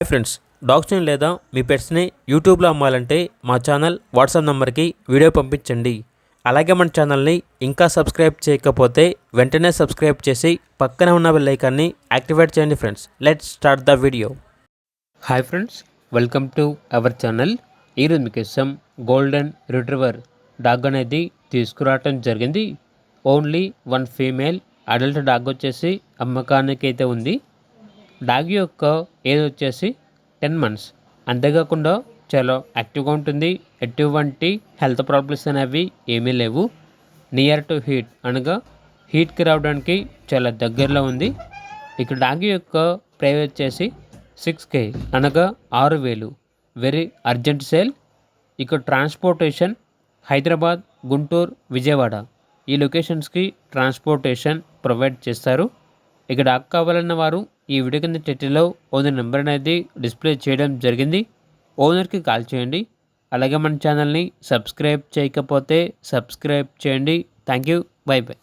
Hi friends, డాగ్స్ని లేదా మీ పెట్స్ని యూట్యూబ్లో అమ్మాలంటే మా ఛానల్ వాట్సాప్ నెంబర్కి వీడియో పంపించండి. అలాగే మన ఛానల్ని ఇంకా సబ్స్క్రైబ్ చేయకపోతే వెంటనే సబ్స్క్రైబ్ చేసి పక్కనే ఉన్న బెల్ ఐకాన్ని యాక్టివేట్ చేయండి friends. Let's start the video. Hi friends, welcome to our channel. ఈరోజు మీకోసం గోల్డెన్ రిట్రీవర్ డాగ్ అనేది తీసుకురావటం జరిగింది. Only one female adult dog వచ్చేసి అమ్మకానికి అయితే ఉంది. డాగ్ యొక్క ఏజ్ వచ్చేసి 10 months. అంతేకాకుండా చాలా యాక్టివ్గా ఉంటుంది. ఎటువంటి హెల్త్ ప్రాబ్లమ్స్ అనేవి ఏమీ లేవు. నియర్ టు హీట్ అనగా హీట్కి రావడానికి చాలా దగ్గరలో ఉంది. ఇక డాగ్ యొక్క ప్రైస్ వచ్చేసి 6K అనగా 6,000. Very urgent sale. ఇక ట్రాన్స్పోర్టేషన్ హైదరాబాద్, గుంటూరు, విజయవాడ ఈ లొకేషన్స్కి ట్రాన్స్పోర్టేషన్ ప్రొవైడ్ చేస్తారు. ఇక డాగ్ కావాలన్న వారు ఈ వీడియో కింద టైటిల్లో ఓనర్ నెంబర్ అనేది డిస్ప్లే చేయడం జరిగింది. ఓనర్కి కాల్ చేయండి. అలాగే మన ఛానల్ని సబ్స్క్రైబ్ చేయకపోతే సబ్స్క్రైబ్ చేయండి. Thank you. By by.